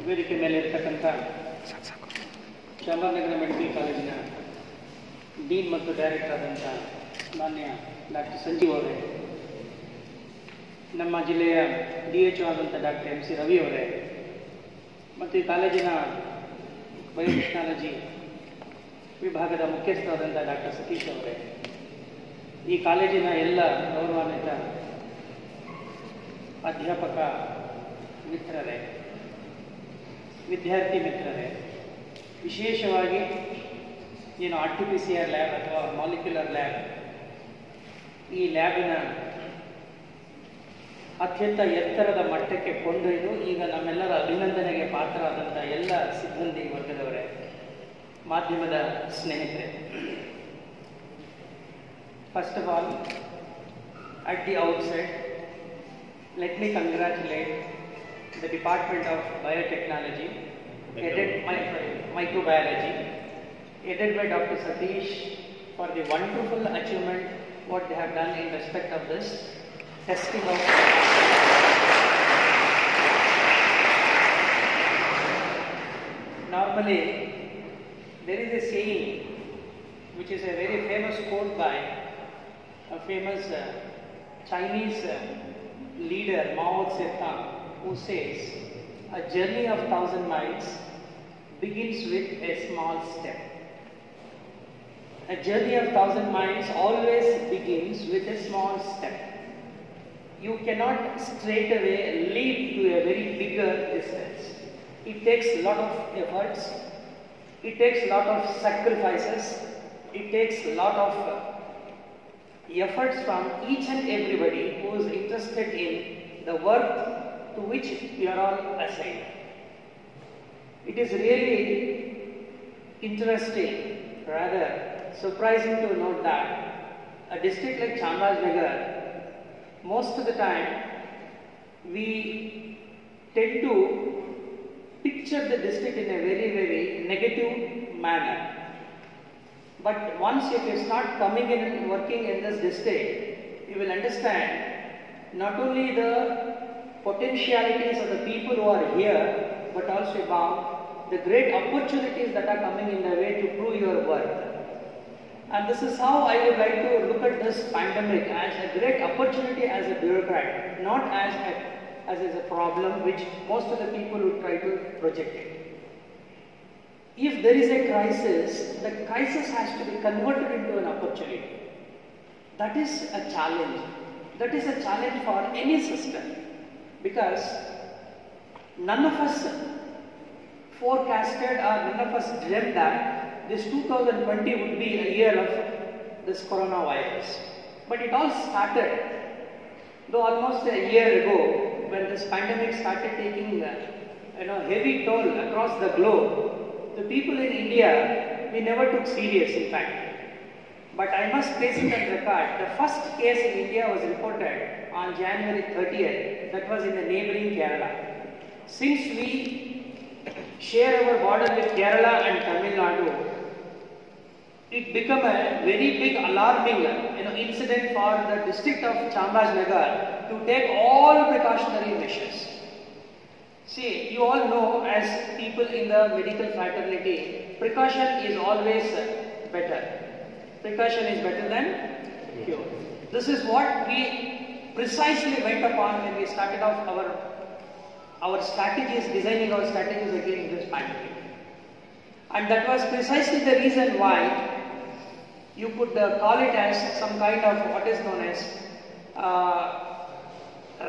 ವೇದಿಕೆ ಮೇಲೆ ಇರತಕ್ಕಂಥ ಚಾಮರಾಜನಗರ ಮೆಡಿಕಲ್ ಕಾಲೇಜಿನ ಡೀನ್ ಮತ್ತು ಡೈರೆಕ್ಟರ್ ಆದಂಥ ಮಾನ್ಯ ಡಾಕ್ಟರ್ ಸಂಜೀವ್ ಅವರೇ, ನಮ್ಮ ಜಿಲ್ಲೆಯ DHO ಆದಂಥ ಡಾಕ್ಟರ್ MC ರವಿ ಅವರೇ, ಮತ್ತು ಈ ಕಾಲೇಜಿನ ಬಯೋಟೆಕ್ನಾಲಜಿ ವಿಭಾಗದ ಮುಖ್ಯಸ್ಥರಾದಂಥ ಡಾಕ್ಟರ್ ಸತೀಶ್ ಅವರೇ, ಈ ಕಾಲೇಜಿನ ಎಲ್ಲ ಗೌರವಾನ್ವಿತ ಅಧ್ಯಾಪಕ ಮಿತ್ರರೇ, ವಿದ್ಯಾರ್ಥಿ ಮಿತ್ರರೇ, ವಿಶೇಷವಾಗಿ ಏನು RT-PCR ಲ್ಯಾಬ್ ಅಥವಾ ಮಾಲಿಕ್ಯುಲರ್ ಲ್ಯಾಬ್, ಈ ಲ್ಯಾಬಿನ ಅತ್ಯಂತ ಎತ್ತರದ ಮಟ್ಟಕ್ಕೆ ಕೊಂಡೊಯ್ದು ಈಗ ನಮ್ಮೆಲ್ಲರ ಅಭಿನಂದನೆಗೆ ಪಾತ್ರರಾದಂಥ ಎಲ್ಲ ಸಿಬ್ಬಂದಿ ವರ್ಗದವರೇ, ಮಾಧ್ಯಮದ ಸ್ನೇಹಿತರೆ, first of all, at the outset, let me congratulate the Department of Biotechnology, Microbiology, headed by Dr. Satish, for the wonderful achievement what they have done in respect of this testing of normally there is a saying which is a very famous quote by a famous Chinese leader Mao Zedong, who says a journey of 1,000 miles begins with a small step. A journey of 1,000 miles always begins with a small step. You cannot straight away leap to a very bigger distance. It takes a lot of efforts, it takes a lot of sacrifices, it takes a lot of efforts from each and everybody who is interested in the work to which we are all assigned. It is really interesting, rather surprising to note that a district like Chamarajanagar, most of the time we tend to picture the district in a very, very negative manner. But once if you start coming in and working in this district, you will understand not only the potentialities of the people who are here, but also about the great opportunities that are coming in the way to prove your worth. And this is how I would like to look at this pandemic, as a great opportunity as a bureaucrat, not as a problem which most of the people would try to project it. If there is a crisis, the crisis has to be converted into an opportunity. That is a challenge. That is a challenge for any system, because none of us forecasted or none of us dreamt that this 2020 would be a year of this coronavirus. But it all started, though almost a year ago, when this pandemic started taking heavy toll across the globe. The people in India, we never took serious, in fact. But I must place it on record, the first case in India was reported on January 30th, that was in the neighboring Kerala. Since we share our border with Kerala and Tamil Nadu, it became a very big alarming incident for the district of Chamarajanagar to take all precautionary measures. See, you all know, as people in the medical fraternity, precaution is always better. Precaution is better than cure. This is what we precisely went upon when we started off our strategies, designing our strategies against this pandemic. And that was precisely the reason why you could call it as some kind of what is known as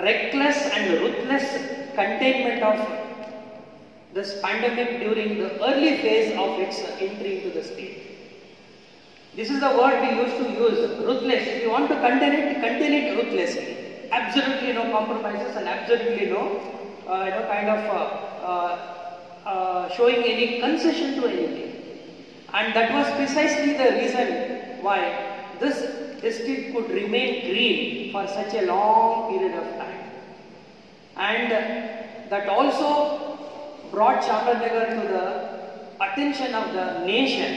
reckless and ruthless containment of this pandemic during the early phase of its entry into the state. This is the word we used to use, ruthless. If you want to contain it ruthlessly. Absolutely no compromises and absolutely no showing any concession to anything. And that was precisely the reason why this district could remain green for such a long period of time. And that also brought Chamarajanagar to the attention of the nation.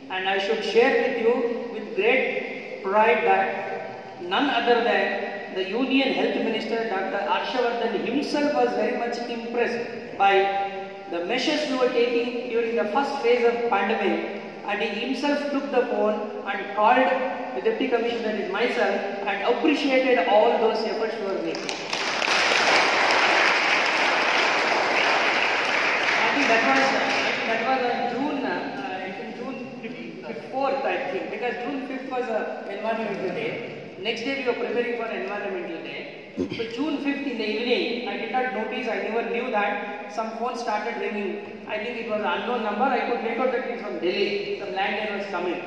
And I should share with you with great pride that none other than the Union Health Minister, Dr. Harshavardhan himself was very much impressed by the measures we were taking during the first phase of pandemic, and he himself took the phone and called the Deputy Commissioner, that is myself, and appreciated all those efforts we were making. I think that was on June 4th, I think, because June 5th was Environmental Day. Next day we were preparing for Environmental Day. So June 5th in the evening, I did not notice, I never knew that some phone started ringing. I think it was an unknown number. I could make out that it was from Delhi. Some landline was coming.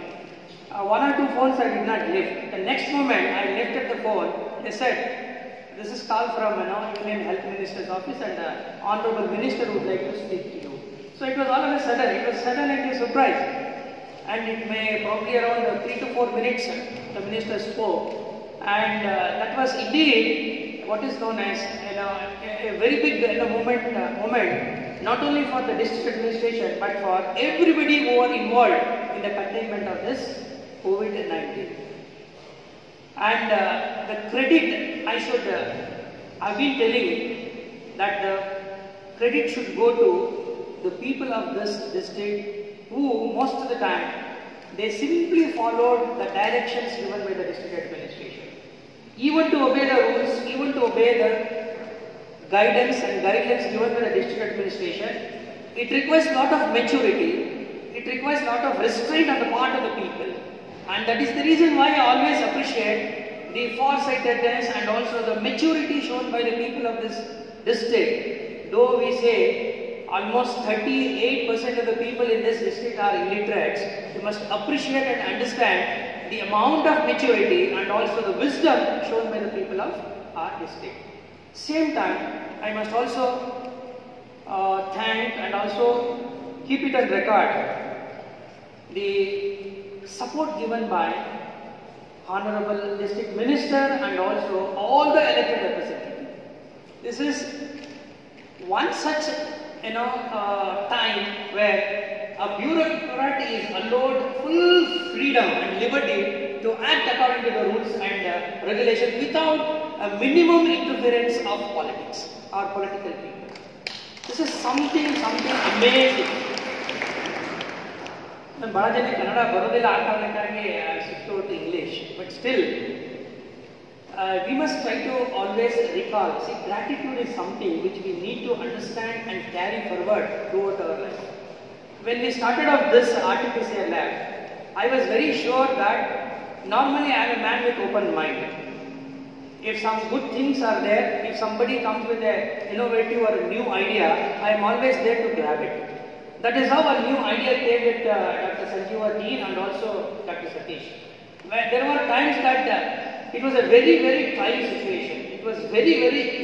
One or two phones I did not lift. The next moment I lifted the phone. They said, "This is call from Union Health Minister's office, and the Honorable Minister would like to speak to you." So it was all of a sudden. It was sudden and a surprise. And it may probably around 3 to 4 minutes the minister spoke, and that was indeed what is known as a very big moment, not only for the district administration but for everybody who are involved in the containment of this COVID-19. And the credit, I've been telling that the credit should go to the people of this district, who most of the time they simply followed the directions given by the district administration. Even to obey the rules, even to obey the guidance and guidelines given by the district administration, it requires a lot of maturity, it requires a lot of restraint on the part of the people. And that is the reason why I always appreciate the foresightedness and also the maturity shown by the people of this district. Though we say almost 38% of the people in this district are illiterates, you must appreciate and understand the amount of maturity and also the wisdom shown by the people of our district. Same time, I must also thank and also keep it on record the support given by Honorable District Minister and also all the elected representatives. This is one such time where a bureaucrat is allowed full freedom and liberty to act according to the rules and regulations without a minimum interference of politics or political people. This is something amazing. ನಾನು ಬಹಳ ಜನ ಕನ್ನಡ ಬರೋದಿಲ್ಲ ಆ ಕಾರಣಕ್ಕಾಗಿ ಸಿಕ್ತು English, but still we must try to always recall. See, gratitude is something which we need to understand and carry forward throughout our life. When we started off this RT-PCR lab, I was very sure that normally I am a man with open mind. If some good things are there, if somebody comes with an innovative or a new idea, I am always there to grab it. That is how a new idea came with Dr. Sanjeeva Dean and also Dr. Satish. Where there were times that it was a very, very trying situation. It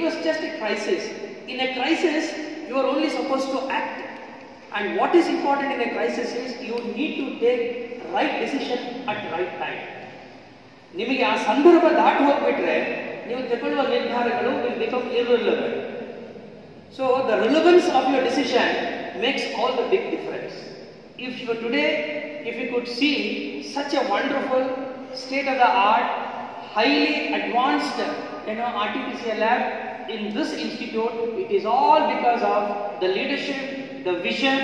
was just a crisis. In a crisis, you are only supposed to act. And what is important in a crisis is you need to take right decision at right time. ನಿಮಗೆ ಆ ಸಂದರ್ಭ ದಾಟಿ ಹೋಗ್ಬಿಟ್ರೆ ನೀವು ತಗೊಳ್ಳುವ ನಿರ್ಧಾರಗಳು will become irrelevant. So the relevance of your decision makes all the big difference. If you could see such a wonderful state-of-the-art, highly advanced RT-PCR lab in this institute, it is all because of the leadership, the vision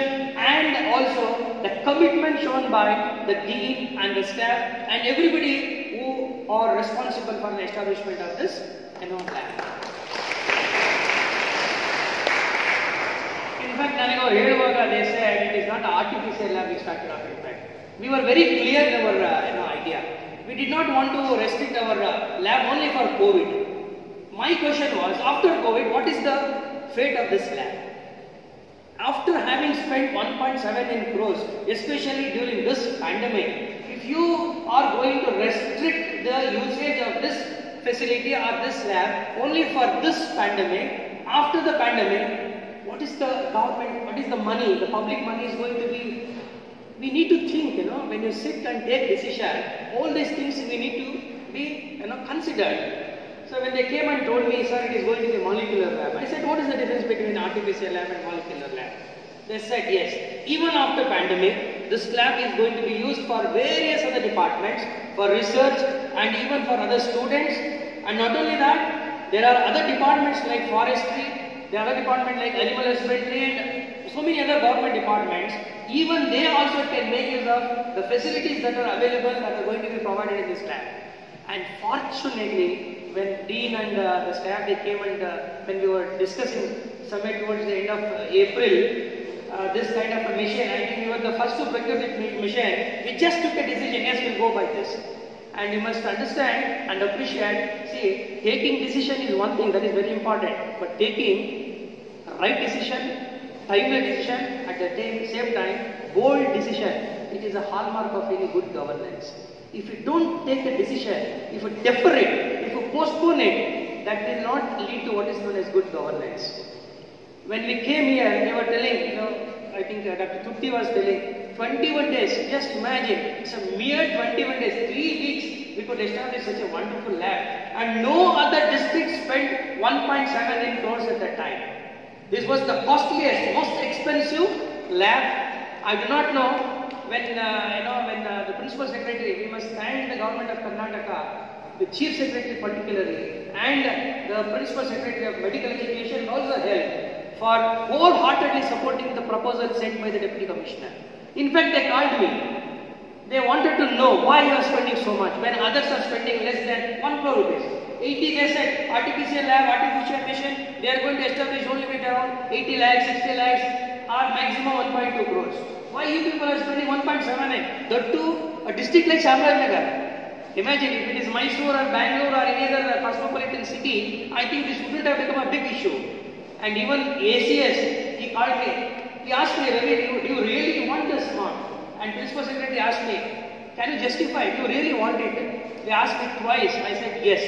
and also the commitment shown by the dean and the staff and everybody who are responsible for the establishment of this lab. In fact, they said it is not RT-PCR lab we started off. In fact, we were very clear in our idea. We did not want to restrict our lab only for COVID. My question was, after COVID, what is the fate of this lab? After having spent 1.7 crores, especially during this pandemic, if you are going to restrict the usage of this facility or this lab only for this pandemic, after the pandemic, what is the government, what is the money, the public money is going to be? We need to think, when you sit and take decision, all these things we need to be, considered. So when they came and told me, sir, it is going to be molecular lab, I said, what is the difference between RT-PCR lab and molecular lab? They said, yes, even after pandemic, this lab is going to be used for various other departments, for research and even for other students And not only that, there are other departments like forestry, there are other departments like animal husbandry and so many other government departments. Even they also can make use of the facilities that are available that are going to be provided in this lab. And fortunately, when Dean and the staff they came and when we were discussing somewhere towards the end of April, this kind of a machine, I think we were the first to procure this machine. We just took a decision, yes, we'll go by this. And you must understand and appreciate, see, taking decision is one thing that is very important, but taking right decision, timely decision, at the same time, bold decision, it is a hallmark of any good governance. If you don't take a decision, if you defer it, if you postpone it, that will not lead to what is known as good governance. When we came here, they were telling, I think Dr. Tutti was telling, 21 days, just imagine, it's a mere 21 days, 3 weeks, we could establish such a wonderful lab. And no other district spent 1.7 crores at that time. This was the costliest, most expensive lab. I do not know when, when the principal secretary, we must thank the government of Karnataka, the chief secretary particularly, and the principal secretary of medical education also helped for wholeheartedly supporting the proposal sent by the deputy commissioner. In fact, they called me. They wanted to know why you are spending so much when others are spending less than 1 crore rupees. 80 they said, artificial lab, artificial mission, they are going to establish only with around 80 lakhs, 60 lakhs, or maximum 1.2 crores. Why you people are spending 1.78? That too, a district like Chamarajanagar. Imagine if it is Mysore or Bangalore or any other cosmopolitan city, I think this wouldn't have become a big issue. And even ACS, he called me. He asked me, Ravi, do you really want this amount? And principal secretary asked me, can you justify? Do you really want it? They asked me twice. I said yes.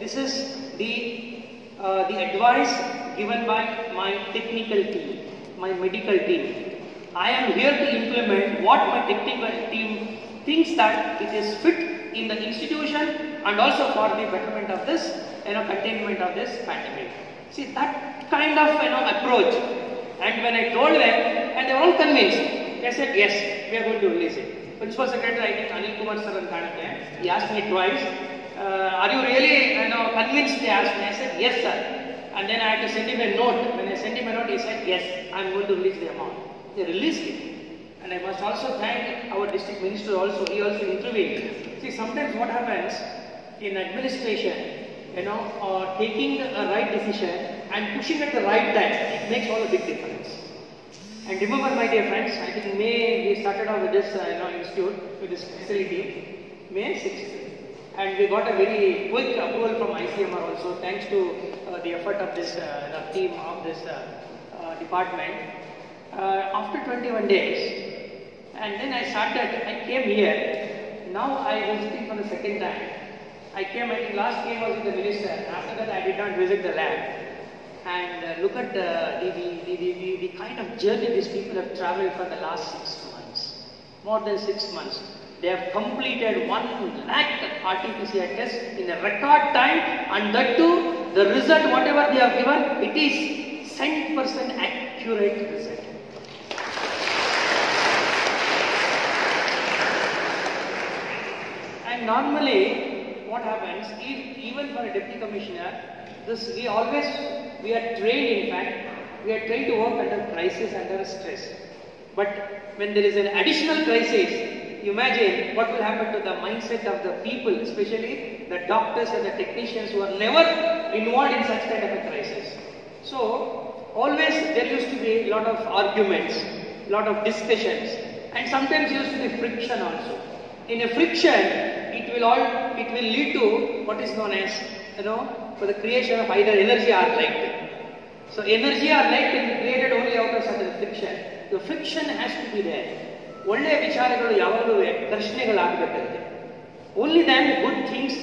This is the advice given by my technical team, my medical team. I am here to implement what my technical team thinks that it is fit in the institution and also for the betterment of this, containment of this pandemic. See that kind of approach. And when I told them, and they were all convinced, they said yes, we are going to release it. Principal Secretary, I think Anil Kumar sir and Kanake, he asked me twice, are you really convinced? They asked me. I said yes, sir. And then I had to send him a note. When I sent him a note, he said yes, I am going to release the amount. They released it. And I must also thank our district minister also. He also intervened. See, sometimes what happens in administration, taking a right decision and pushing at the right time, it makes all a big difference. And remember, my dear friends, I think in May we started off with this institute, with this facility, May 6th. And we got a very quick approval from ICMR also, thanks to the effort of this team of this department. After 21 days, and then I came here. Now I was visiting for the second time. I came, I think last year was with the minister. After that, I did not visit the lab. And look at the kind of journey these people have traveled for the last 6 months. More than 6 months. They have completed 1 lakh RT-PCR tests in a record time, and that too, the result, whatever they have given, it is 100% accurate result. And normally, what happens, if even for a deputy commissioner, we are trained, in fact, we are trained to work under crisis, under stress. But when there is an additional crisis, imagine what will happen to the mindset of the people, especially the doctors and the technicians who are never involved in such kind of a crisis. So, always there used to be a lot of arguments, a lot of discussions, and sometimes used to be friction also. In a friction, it will lead to what is known as, for the creation of either energy or light. So energy or light can be created only out of certain friction. The friction has to be there. ಒಳ್ಳೆಯ ವಿಚಾರಗಳು ಯಾವಾಗಲೂ ಘರ್ಷಣೆಗಳಾಗಬೇಕಾಗಿದೆ. Only then good things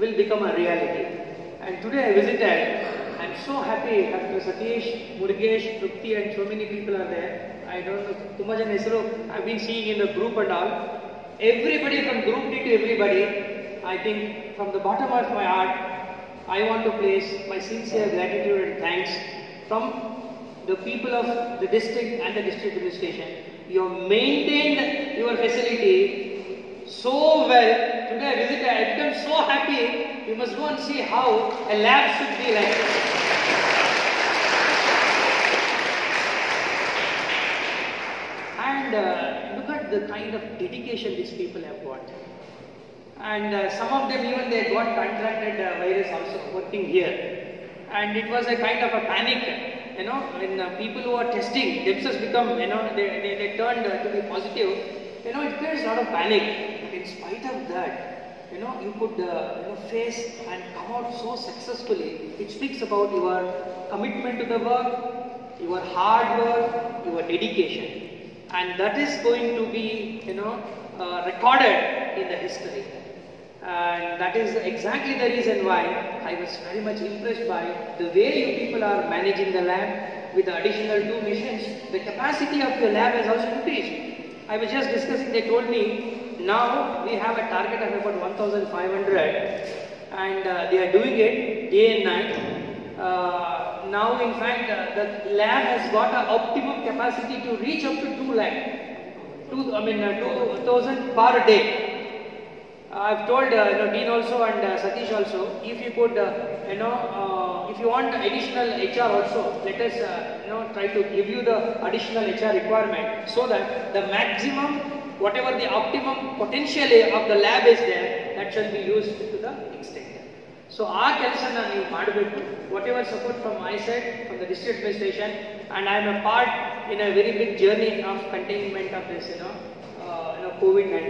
will become a reality. And today I visited. I'm so happy. Dr. Satish, Murugesh, Trupti, and so many people are there. I don't know, ತುಂಬಾ ಜನ ಹೆಸರು I've been seeing in the group and all. Everybody from group D to everybody, I think from the bottom of my heart, I want to place my sincere gratitude and thanks from the people of the district and the district administration. You have maintained your facility so well to today I visited, I became so happy. You must go and see how a lab should be like. And look at the kind of dedication these people have got. And some of them even they got contracted virus also working here. And it was a kind of a panic, you know, when people who are testing themselves become, you know, they turned to be positive, you know, it creates a lot of panic. But in spite of that, you know, you could face and come out so successfully. It speaks about your commitment to the work, your hard work, your dedication. And that is going to be, you know, recorded in the history. And that is exactly the reason why I was very much impressed by the way you people are managing the lab with the additional 2 missions. The capacity of your lab has also increased. I was just discussing, they told me now we have a target of about 1,500 and they are doing it day and night. Now in fact the lab has got an optimum capacity to reach up to 2,000 per day. I've told Dean also and Satish also, if you could, if you want additional HR also, let us try to give you the additional HR requirement so that the maximum, whatever the optimum potential of the lab is there, that shall be used to the extent. So our ಕೆಲಸನ ನೀವು ಮಾಡಬೇಕು, whatever support from my side, from the district administration, and I am a part in a very big journey of containment of this, COVID-19.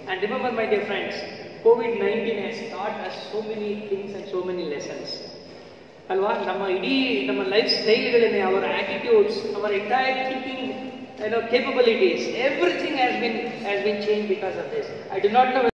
And remember, my dear friends, COVID-19 has taught us so many things and so many lessons. Alva, ನಮ್ಮ life style, our attitudes, our entire thinking, capabilities, everything has been changed because of this. I do not know